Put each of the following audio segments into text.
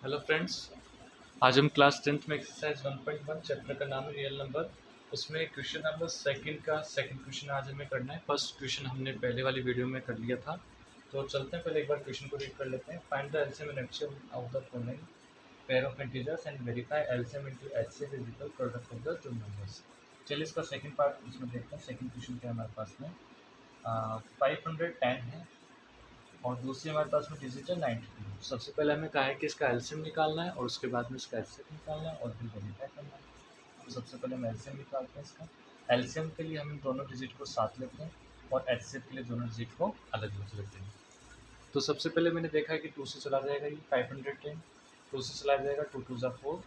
Hello friends. आज हम class 10th में एक्सरसाइज 1.1 चैप्टर का नाम है रियल नंबर। उसमें क्वेश्चन नंबर सेकंड का सेकंड क्वेश्चन आज हमें करना है। फर्स्ट क्वेश्चन हमने पहले वाली वीडियो में कर लिया था, तो चलते हैं पहले एक बार क्वेश्चन को रीड कर लेते हैं। Find the LCM and HCF of the following pair of integers and verify LCM into HCF is equal product of the two numbers. चलिए इसका सेकंड पार्ट इसमें देखते हैं। सेकंड क्वेश्चन क्या है हमारे पास में, 510 है और दूसरी हमारे पास में डिजिट है 92। सबसे पहले हमें कहा है कि इसका एलसीएम निकालना है और उसके बाद में इसका एचसीएफ निकालना है और फिर वेरीफाई करना है। तो सबसे पहले हम एलसीएम निकालते हैं इसका। एलसीएम के लिए हम दोनों डिजिट को साथ लेते हैं और एचसीएफ के लिए दोनों डिजिट को अलग अलग लेते हैं। तो सबसे पहले मैंने देखा है कि 2 से चला जाएगा ये 510, 2 से चला जाएगा 2 2 ज़ा 4,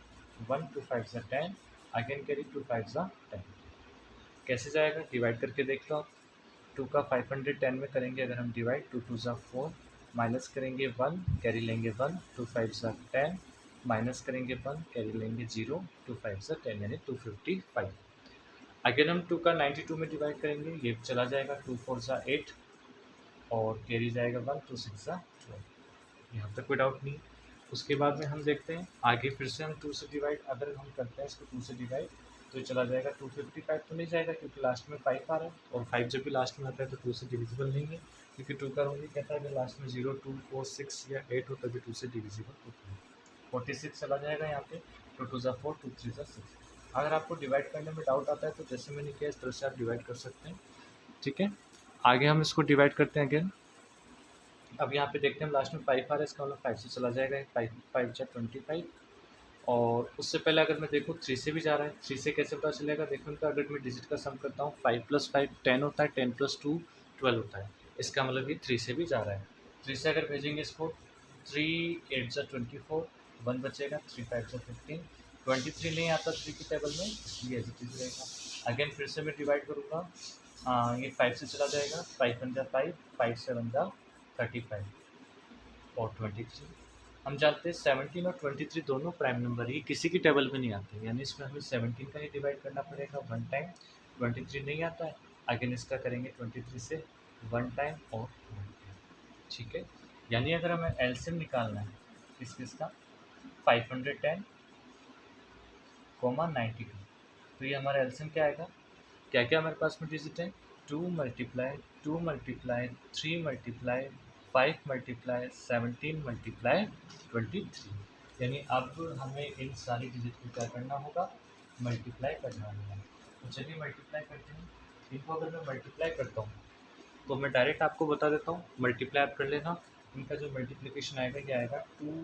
1 2 5 ज़ा 10, अगेन कैरी 2 5 ज़ा 10। कैसे जाएगा डिवाइड करके देख लो आप। 2 का 510 में करेंगे अगर हम डिवाइड, 2 2 ज़ा 4, माइनस करेंगे 1, कैरी लेंगे 1, 2 5 ज़ा 10, माइनस करेंगे 1, कैरी लेंगे 0, 2 5 ज़ा 10 यानी 255। अगेन हम 2 का 92 में डिवाइड करेंगे, ये चला जाएगा 2 4 ज़ा 8 और कैरी जाएगा 1, 2 6 ज़ा 12। यहाँ पे कोई डाउट नहीं। उसके बाद में हम देखते हैं आगे फिर से हम 2 से डिवाइड अगर हम करते हैं इसको 2 से डिवाइड, तो ये चला जाएगा 255 तो नहीं जाएगा क्योंकि लास्ट में 5 आ रहा है और 5 जब भी लास्ट में आता है तो 2 से डिविजिबल नहीं है, क्योंकि 2 का रूल कहता है कि लास्ट में 0 2 4 6 या 8 हो तभी 2 से डिविजिबल होता है। 46 चला जाएगा यहाँ पे, 2 2 ज़ा 4, 2 3 ज़ा 6। अगर आपको डिवाइड करने में डाउट आता है तो जैसे मैंने किया इस तरह से आप डिवाइड कर सकते हैं। ठीक है, आगे हम इसको डिवाइड करते हैं अगेन। अब यहाँ पे देखते हैं हम लास्ट में 5 आ रहा है, इसका मतलब 5 से चला जाएगा, 5 5 जा 25। और उससे पहले अगर मैं देखूँ 3 से भी जा रहा है, 3 से कैसे पता चलेगा, देखो इनका अगर मैं डिजिट का सम करता हूँ 5 + 5 10 होता है, 10 + 2 12 होता है। इसका मतलब ये 3 से भी जा रहा है। 3 से अगर भेजेंगे इसको 3 8 जा 24, 1 बचेगा, 3 5 जा 15, 23 नहीं आता 3 की टेबल में, इसलिए एज इट इज रहेगा। अगेन फिर से मैं डिवाइड करूँगा, ये 5 से चला जाएगा, 5 1 जा 5, 5 7 जा 35 और 23। हम जानते हैं 17 और 23 दोनों प्राइम नंबर ही किसी की टेबल में नहीं आते, यानी इसमें हमें 17 का ही डिवाइड करना पड़ेगा 1 टाइम, 23 नहीं आता है, अगेन इसका करेंगे 23 से 1 टाइम और 1 टाइम। ठीक है, यानी अगर हमें एलसीएम निकालना है किसका 510, 92, तो ये हमारा एलसीएम क्या आएगा। क्या क्या हमारे पास में डिजिट है, 2 multiply 2 multiply 3 multiply 5 multiply 17 multiply 23। यानी अब हमें इन सारी डिजिट को क्या करना होगा, मल्टीप्लाई करना होगा। तो चलिए मल्टीप्लाई करते हैं। इनको अगर मैं मल्टीप्लाई करता हूँ तो मैं डायरेक्ट आपको बता देता हूँ, मल्टीप्लाई आप कर लेना। इनका जो मल्टीप्लिकेशन आएगा ये आएगा 2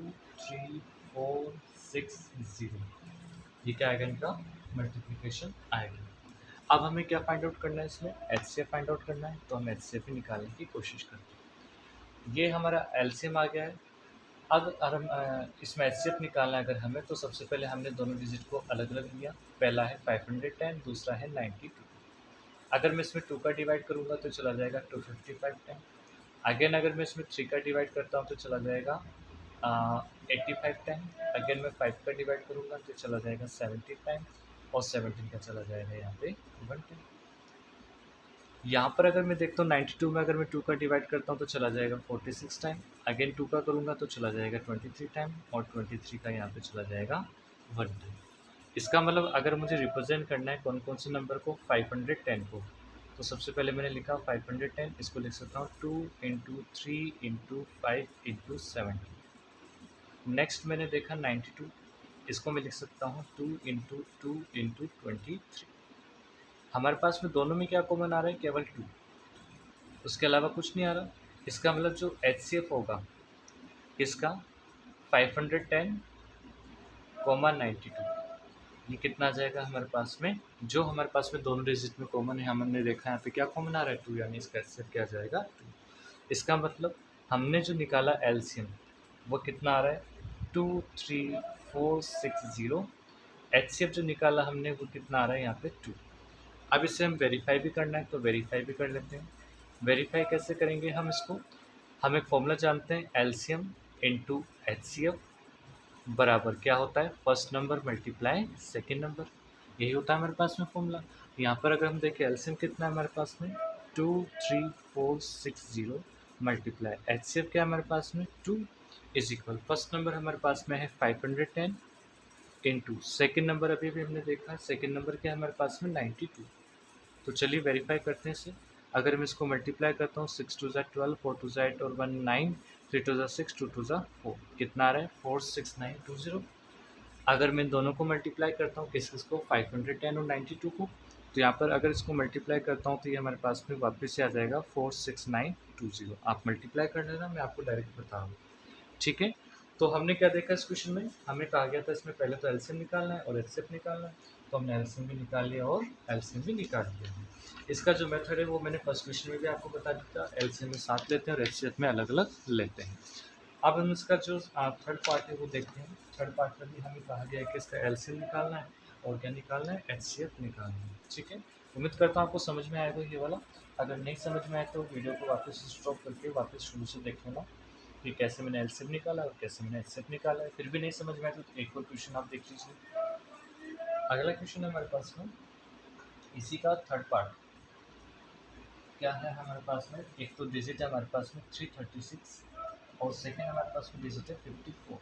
3 4 6 0। ये क्या आएगा, इनका मल्टीप्लिकेशन आएगा। अब हमें क्या फाइंड आउट करना है, इसमें एचसीएफ फाइंड आउट करना है, तो हम एचसीएफ ही निकालने की कोशिश करते हैं। ये हमारा एलसीएम आ गया है। अब अगर हम इसमें एचसीएफ निकालना है अगर हमें, तो सबसे पहले हमने दोनों डिजिट को अलग अलग लिया। पहला है 510, दूसरा है 92। अगर मैं इसमें 2 का डिवाइड करूँगा तो चला जाएगा 255 टाइम। अगेन अगर मैं इसमें 3 का डिवाइड करता हूँ तो चला जाएगा 85 टाइम। अगेन मैं 5 का डिवाइड करूँगा तो चला जाएगा 70 टाइम और 17 का चला जाएगा यहाँ पे 1 टाइम। यहाँ पर अगर मैं देखता हूँ 92 में अगर मैं 2 का डिवाइड करता हूँ तो चला जाएगा 46 टाइम। अगेन 2 का करूँगा तो चला जाएगा 23 टाइम और 23 का यहाँ पे चला जाएगा 1 टाइम। इसका मतलब अगर मुझे रिप्रेजेंट करना है कौन कौन से नंबर को, 510 को, तो सबसे पहले मैंने लिखा 510, इसको लिख सकता हूँ 2 × 3 × 5 × 70। नेक्स्ट मैंने देखा 92, इसको मैं लिख सकता हूँ 2 × 2 × 23। हमारे पास में दोनों में क्या कॉमन आ रहा है, केवल 2, उसके अलावा कुछ नहीं आ रहा। इसका मतलब जो एचसीएफ होगा इसका 510, 92, ये कितना आ जाएगा हमारे पास में, जो हमारे पास में दोनों डिजिट में कॉमन है। हमने देखा यहाँ पे क्या कॉमन आ रहा है 2, यानी इसका एचसीएफ क्या आ जाएगा 2। इसका मतलब हमने जो निकाला एलसीएम वो कितना आ रहा है 2 3 4 6 0। एचसीएफ जो निकाला हमने वो कितना आ रहा है यहाँ पे 2। अब इसे हम वेरीफाई भी करना है तो वेरीफाई भी कर लेते हैं। वेरीफाई कैसे करेंगे हम इसको, हम एक फॉर्मूला जानते हैं, एलसीएम इनटू एचसीएफ बराबर क्या होता है, first number multiply second number. यही होता है हमारे पास में फॉर्मूला। यहाँ पर अगर हम देखें एलसीएम कितना है हमारे पास में 2 3 4 6 0 मल्टीप्लाई एचसीएफ क्या है हमारे पास में 2। इज इक्वल फर्स्ट नंबर हमारे पास में है 510 इंटू सेकेंड नंबर अभी भी हमने देखा है, सेकेंड नंबर क्या है हमारे पास में 92। तो चलिए वेरीफाई करते हैं इसे। अगर मैं इसको मल्टीप्लाई करता हूँ 6 टू ज़ा 12, 4 टू ज़ा 8 और 1 9, 3 टू ज़ा 6, 2 टू ज़ा 4, कितना आ रहा है 46920। अगर मैं दोनों को मल्टीप्लाई करता हूँ किस को 510 और 92 को, तो यहाँ पर अगर इसको मल्टीप्लाई करता हूँ तो ये हमारे पास में वापस से आ जाएगा 46920। आप मल्टीप्लाई कर लेना, मैं आपको डायरेक्ट बता रहा हूँ, ठीक है। तो हमने क्या देखा इस क्वेश्चन में, हमें कहा गया था इसमें पहले तो एलसीएम निकालना है और एचसीएफ निकालना है, तो हमने एलसीएम भी निकाल लिया और एलसीएम भी निकाल लिया। इसका जो मेथड है वो मैंने फर्स्ट क्वेश्चन में भी आपको बता दिया था, एलसीएम में साथ लेते हैं और एचसीएफ में अलग अलग लेते हैं। अब हम इसका जो थर्ड पार्ट है वो देखते हैं। थर्ड पार्ट में भी हमें कहा गया है कि इसका एलसीएम निकालना है और क्या निकालना है, एचसीएफ निकालना है, ठीक है। उम्मीद करता हूँ आपको समझ में आएगा ये वाला। अगर नहीं समझ में आए तो वीडियो को वापस स्टॉप करके वापस शुरू से देख लेना कि कैसे मैंने एलसीएम निकाला और कैसे मैंने एचसीएफ निकाला है। फिर भी नहीं समझ में आया तो एक और क्वेश्चन आप देख लीजिए। अगला क्वेश्चन है हमारे पास में इसी का थर्ड पार्ट। क्या है हमारे पास में, एक तो डिजिट है हमारे पास में 336 और सेकेंड हमारे पास में डिजिट है 54।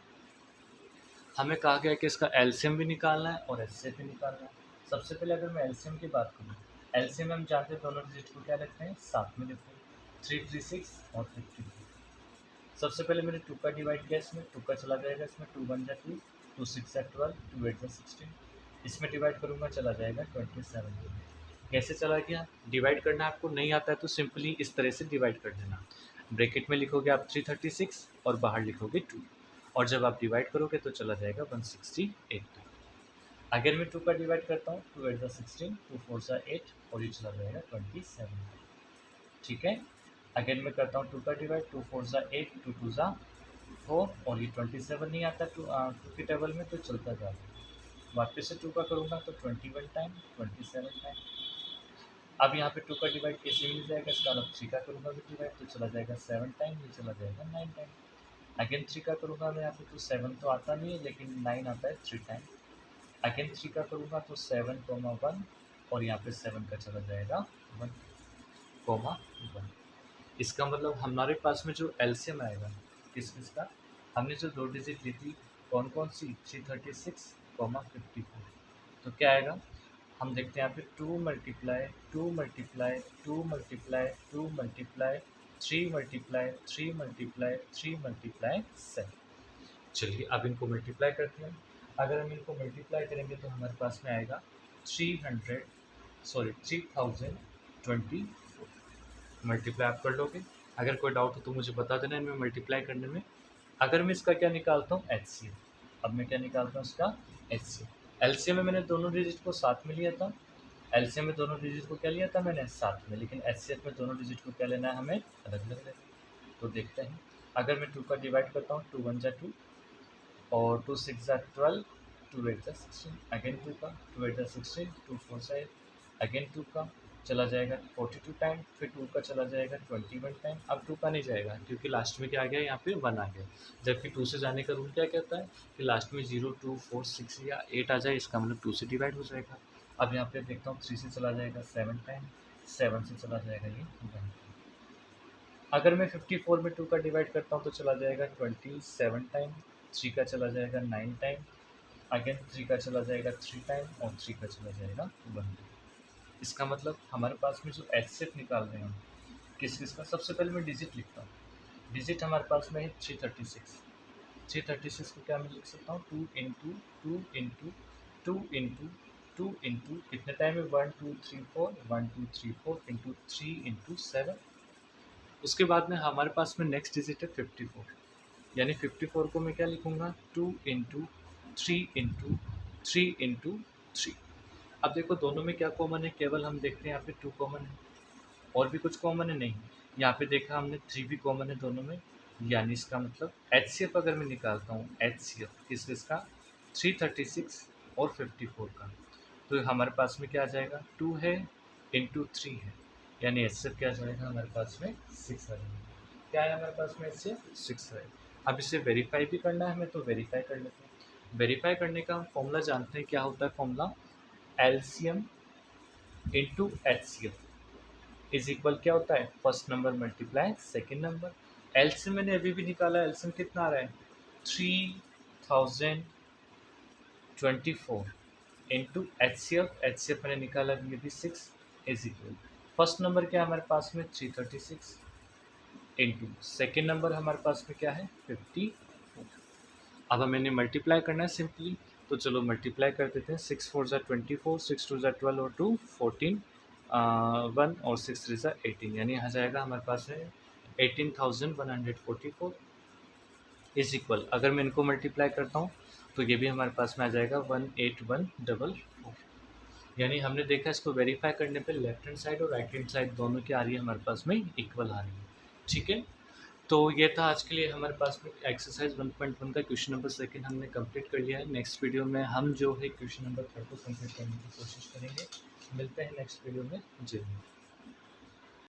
हमें कहा गया है कि इसका एलसीएम भी निकालना है और एचसीएफ भी निकालना है। सबसे पहले अगर मैं एलसीएम की बात करूँ, एलसीएम हम जानते हैं दोनों डिजिट को क्या लिखते हैं, साथ में लिखते हैं 336 और 54। सबसे पहले मैंने 2 का डिवाइड किया, इसमें 2 का चला जाएगा, इसमें 2 1 जा 2, 2 6 जा 12, 2 8 जा 16, इसमें डिवाइड करूँगा चला जाएगा 27। कैसे चला गया, डिवाइड करना आपको नहीं आता है तो सिंपली इस तरह से डिवाइड कर देना। ब्रैकेट में लिखोगे आप 336 और बाहर लिखोगे 2, और जब आप डिवाइड करोगे तो चला जाएगा 168। अगर मैं 2 का डिवाइड करता हूँ, 2 8 जा 16, 2 4 जा 8 और ये चला जाएगा 27, ठीक है। अगर मैं करता हूँ 2 का डिवाइड, 2 4 जा 8, 2 2 जा 4 और ये 27 नहीं आता 2 के टेबल में तो चलता जाएगा। वापस से 2 का करूँगा तो 21 टाइम, 27 टाइम। अब यहाँ पे 2 का डिवाइड कैसे मिल जाएगा, इसका मतलब 3 का करूँगा भी डिवाइड तो चला जाएगा 7 टाइम, ये चला जाएगा 9 टाइम। अगेन 3 का करूँगा मैं यहाँ पे तो 7 तो आता नहीं है लेकिन 9 आता है 3 टाइम। अगेन 3 का करूँगा तो 7, 1 और यहाँ पे 7 का चला जाएगा 1, 1। इसका मतलब हमारे पास में जो एलसीएम आएगा किस किस का, हमने जो दो डिजिट ली थी कौन कौन सी, 336, 54, तो क्या आएगा हम देखते हैं यहाँ पे 2 multiply 2 multiply 2 multiply 2 multiply 3 multiply 3 multiply 3 multiply 7। चलिए अब इनको मल्टीप्लाई करते हैं। अगर हम इनको मल्टीप्लाई करेंगे तो हमारे पास में आएगा 3024। मल्टीप्लाई आप कर लोगे, अगर कोई डाउट हो तो मुझे बता देना इनमें मल्टीप्लाई करने में। अगर मैं इसका क्या निकालता हूँ, एचसीएफ। अब मैं क्या निकालता हूँ इसका, एचसीएफ। एलसीएम में मैंने दोनों डिजिट को साथ में लिया था, एलसीएम में दोनों डिजिट को क्या लिया था मैंने, साथ में, लेकिन एचसीएफ में दोनों डिजिट को क्या लेना है हमें, अलग अलग लेना है। तो देखते हैं, अगर मैं 2 का डिवाइड करता हूँ, 2 1 जा 2 और 2 6 जा 12, 2 8 जा 16, अगेन 2 का, 2 8 जा 16, 2 4 जा 8, अगेन 2 का चला जाएगा 42 टाइम, फिर 2 का चला जाएगा 21 टाइम। अब 2 का नहीं जाएगा क्योंकि लास्ट में क्या आ गया, यहाँ पे 1 आ गया, जबकि 2 से जाने का रूल क्या कहता है कि लास्ट में 0 2 4 6 या 8 आ जाए, इसका मतलब 2 से डिवाइड हो जाएगा। अब यहाँ पे देखता हूँ 3 से चला जाएगा 7 टाइम, 7 से चला जाएगा ये 1। अगर मैं 54 में 2 का डिवाइड करता हूँ तो चला जाएगा 27 टाइम, 3 का चला जाएगा 9 टाइम, अगेन 3 का चला जाएगा 3 टाइम और 3 का चला जाएगा 1। इसका मतलब हमारे पास में जो एचसीएफ निकाल रहे हैं हम किस किस का, सबसे पहले मैं डिजिट लिखता हूँ। डिजिट हमारे पास में है 336। 336 को क्या मैं लिख सकता हूँ, 2 इंटू 2 इंटू 2 इंटू 2 इंटू कितने टाइम में, 1 2 3 4, 1 2 3 4 इंटू 3 इंटू 7। उसके बाद में हमारे पास में नेक्स्ट डिजिट है 54, यानी 54 को मैं क्या लिखूँगा, 2 इंटू 3 इंटू 3 इंटू 3। अब देखो दोनों में क्या कॉमन है, केवल हम देखते हैं यहाँ पे 2 कॉमन है, और भी कुछ कॉमन है नहीं। यहाँ पे देखा हमने 3 भी कॉमन है दोनों में, यानी इसका मतलब एचसीएफ अगर मैं निकालता हूँ, एचसीएफ किस इसका 336 और 54 का, तो हमारे पास में क्या आ जाएगा, 2 है इंटू 3 है, यानी एचसीएफ क्या आ जाएगा हमारे पास में 6 आ जाएगा। क्या है हमारे पास में एचसीएफ 6 है। अब इसे वेरीफाई भी करना है हमें, तो वेरीफाई कर लेते हैं। वेरीफाई करने का हम फॉर्मूला जानते हैं, क्या होता है formula, LCM into HCF is equal क्या होता है, first number multiply second number. LCM मैंने अभी भी निकाला, एलसीएम कितना आ रहा है 3024 इंटू एचसीएफ मैंने निकाला ये भी 6 इज इक्वल, फर्स्ट नंबर क्या है हमारे पास में 336 इंटू सेकेंड नंबर हमारे पास में क्या है 54। अब हमें इन्हें मल्टीप्लाई करना है सिंपली, तो चलो मल्टीप्लाई कर देते हैं। 6 4 ज़ा 24, 6 2 ज़ा 12 और 2 14, 1 और 6 3 ज़ा 18, यानी यहाँ जाएगा हमारे पास है 18,144 इज इक्वल, अगर मैं इनको मल्टीप्लाई करता हूँ तो ये भी हमारे पास में आ जाएगा 18144। यानी हमने देखा इसको वेरीफाई करने पे लेफ्ट हैंड साइड और राइट हैंड साइड दोनों की आ रही है हमारे पास में इक्वल आ रही है। ठीक है, तो ये था आज के लिए हमारे पास में एक्सरसाइज 1.1 का क्वेश्चन नंबर सेकंड हमने कंप्लीट कर लिया है। नेक्स्ट वीडियो में हम जो है क्वेश्चन नंबर थर्ड को कंप्लीट करने की कोशिश करेंगे। मिलते हैं नेक्स्ट वीडियो में। जय हिंद।